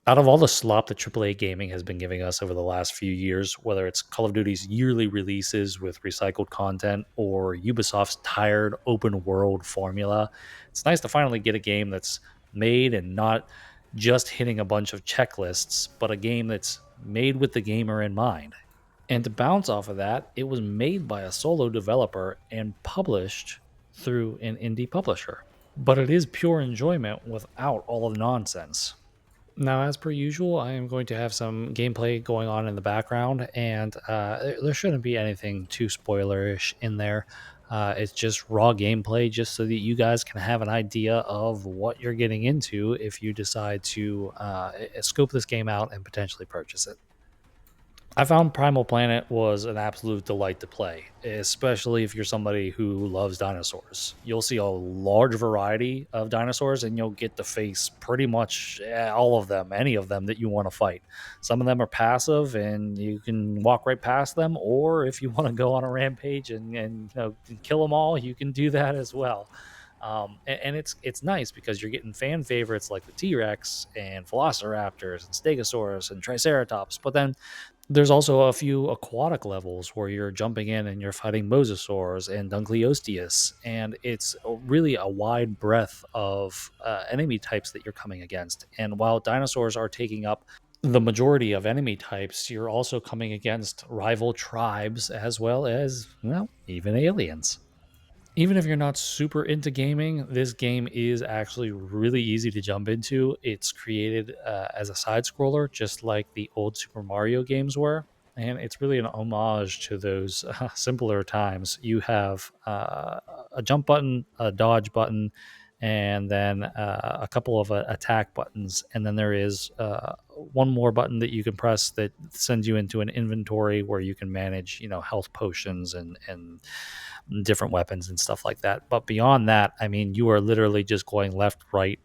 Out of all the slop that AAA gaming has been giving us over the last few years, whether it's Call of Duty's yearly releases with recycled content or Ubisoft's tired open world formula, it's nice to finally get a game that's made and not just hitting a bunch of checklists, but a game that's made with the gamer in mind. And to bounce off of that, it was made by a solo developer and published through an indie publisher. But it is pure enjoyment without all of the nonsense. Now, as per usual, I am going to have some gameplay going on in the background, and there shouldn't be anything too spoilerish in there. It's just raw gameplay, just so that you guys can have an idea of what you're getting into if you decide to scope this game out and potentially purchase it. I found Primal Planet was an absolute delight to play, especially if you're somebody who loves dinosaurs. You'll see a large variety of dinosaurs and you'll get to face pretty much all of them, any of them that you want to fight. Some of them are passive and you can walk right past them, or if you want to go on a rampage and kill them all, you can do that as well. And it's nice because you're getting fan favorites like the T Rex and Velociraptors and Stegosaurus and Triceratops, but then there's also a few aquatic levels where you're jumping in and you're fighting mosasaurs and Dunkleosteus, and it's really a wide breadth of enemy types that you're coming against. And while dinosaurs are taking up the majority of enemy types, you're also coming against rival tribes as well as, well, even aliens. Even if you're not super into gaming, this game is actually really easy to jump into. It's created as a side scroller, just like the old Super Mario games were. And it's really an homage to those simpler times. You have a jump button, a dodge button, and then a couple of attack buttons. And then there is one more button that you can press that sends you into an inventory where you can manage, health potions and different weapons and stuff like that. But beyond that, I mean, you are literally just going left, right,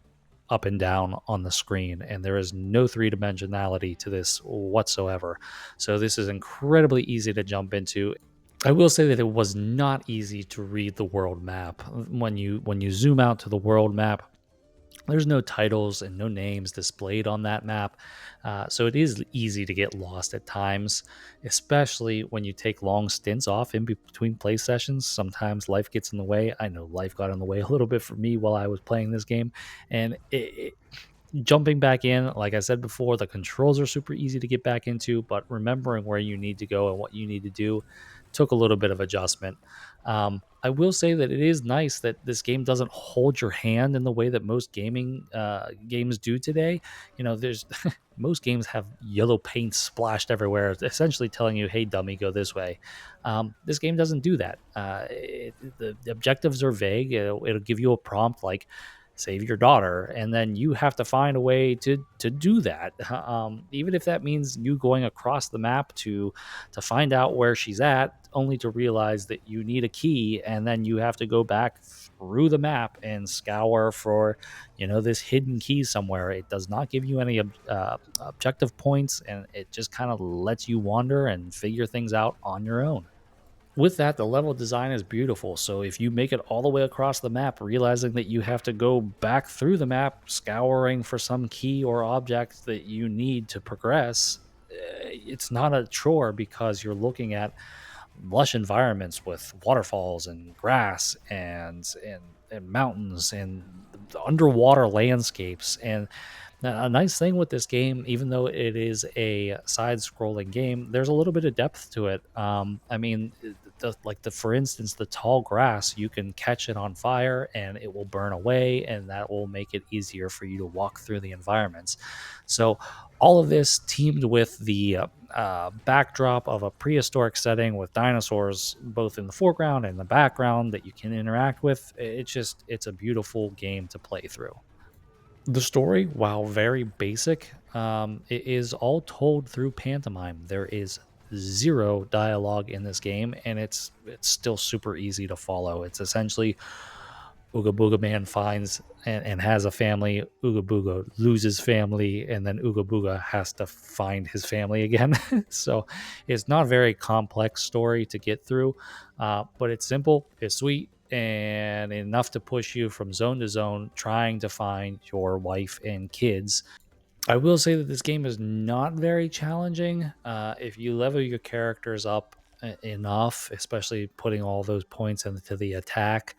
up and down on the screen, and there is no three dimensionality to this whatsoever. So this is incredibly easy to jump into. I will say that it was not easy to read the world map. When you zoom out to the world map, there's no titles and no names displayed on that map. So it is easy to get lost at times, especially when you take long stints off in between play sessions. Sometimes life gets in the way. I know life got in the way a little bit for me while I was playing this game. And jumping back in, like I said before, the controls are super easy to get back into, but remembering where you need to go and what you need to do took a little bit of adjustment. I will say that it is nice that this game doesn't hold your hand in the way that most gaming games do today. There's most games have yellow paint splashed everywhere, essentially telling you, "Hey, dummy, go this way." This game doesn't do that. The objectives are vague. It'll give you a prompt like save your daughter, and then you have to find a way to do that, even if that means you going across the map to find out where she's at, only to realize that you need a key, and then you have to go back through the map and scour for this hidden key somewhere. It does not give you any objective points, and it just kind of lets you wander and figure things out on your own. With that, the level design is beautiful. So if you make it all the way across the map, realizing that you have to go back through the map, scouring for some key or object that you need to progress, it's not a chore because you're looking at lush environments with waterfalls and grass and mountains and underwater landscapes. And a nice thing with this game, even though it is a side-scrolling game, there's a little bit of depth to it. I mean, for instance, the tall grass, you can catch it on fire and it will burn away, and that will make it easier for you to walk through the environments. So, all of this teamed with the backdrop of a prehistoric setting with dinosaurs both in the foreground and the background that you can interact with. It's a beautiful game to play through. The story, while very basic, it is all told through pantomime. There is zero dialogue in this game, and it's still super easy to follow. It's essentially Ooga Booga Man finds and has a family. Ooga Booga loses family, and then Ooga Booga has to find his family again. So it's not a very complex story to get through, but it's simple, it's sweet, and enough to push you from zone to zone trying to find your wife and kids. I will say that this game is not very challenging. If you level your characters up enough, especially putting all those points into the attack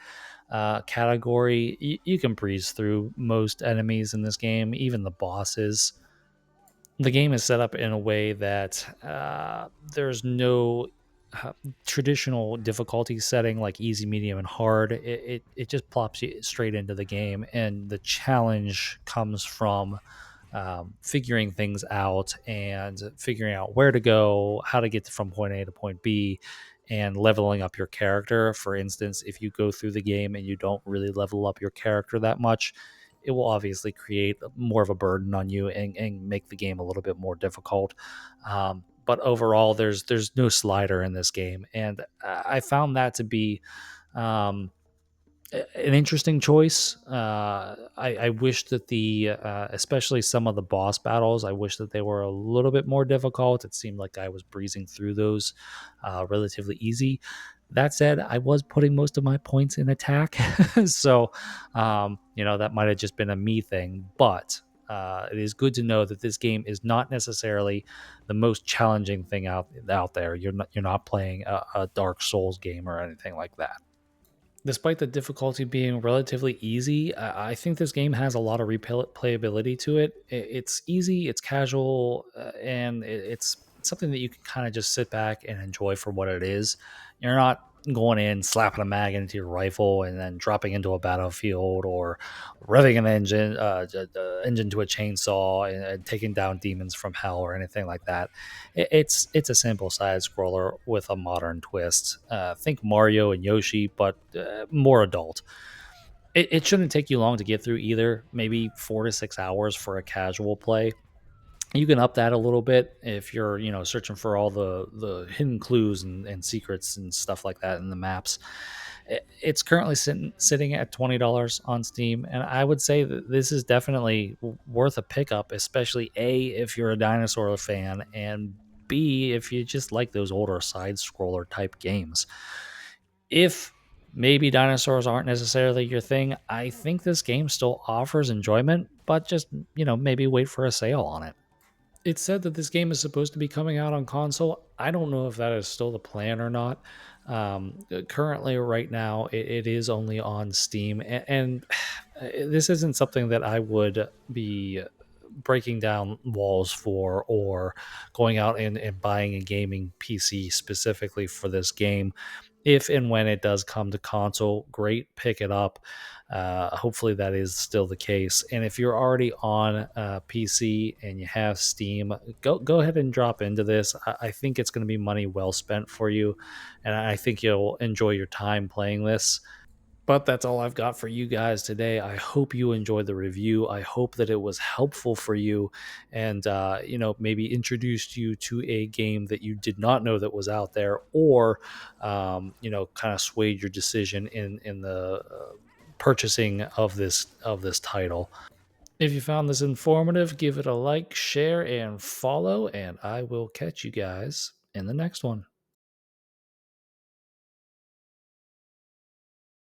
category, you can breeze through most enemies in this game, even the bosses. The game is set up in a way that there's no uh, traditional difficulty setting like easy, medium, and hard. It just plops you straight into the game, and the challenge comes from figuring things out and figuring out where to go, how to get from point A to point B, and leveling up your character. For instance, if you go through the game and you don't really level up your character that much, it will obviously create more of a burden on you and make the game a little bit more difficult. But overall, there's no slider in this game, and I found that to be um, an interesting choice. I wish that especially some of the boss battles, I wish that they were a little bit more difficult. It seemed like I was breezing through those relatively easy. That said, I was putting most of my points in attack, so that might have just been a me thing. But it is good to know that this game is not necessarily the most challenging thing out there. You're not playing a Dark Souls game or anything like that. Despite the difficulty being relatively easy, I think this game has a lot of replayability to it. It's easy, it's casual, and it's something that you can kind of just sit back and enjoy for what it is. You're not going in, slapping a mag into your rifle, and then dropping into a battlefield, or revving an engine to a chainsaw, and taking down demons from hell or anything like that. It's a simple side scroller with a modern twist. Think Mario and Yoshi, but more adult. It shouldn't take you long to get through either. Maybe 4 to 6 hours for a casual play. You can up that a little bit if you're searching for all the hidden clues and secrets and stuff like that in the maps. It's currently sitting at $20 on Steam, and I would say that this is definitely worth a pickup, especially A, if you're a dinosaur fan, and B, if you just like those older side scroller type games. If maybe dinosaurs aren't necessarily your thing, I think this game still offers enjoyment, but just maybe wait for a sale on it. It's said that this game is supposed to be coming out on console. I don't know if that is still the plan or not. Currently, right now, it is only on Steam, and this isn't something that I would be breaking down walls for, or going out and buying a gaming PC specifically for this game. If and when it does come to console, great, pick it up. Hopefully that is still the case. And if you're already on PC and you have Steam, go ahead and drop into this. I think it's going to be money well spent for you, and I think you'll enjoy your time playing this. But that's all I've got for you guys today. I hope you enjoyed the review. I hope that it was helpful for you, and maybe introduced you to a game that you did not know that was out there, or kind of swayed your decision in the purchasing of this title. If you found this informative, give it a like, share, and follow, and I will catch you guys in the next one.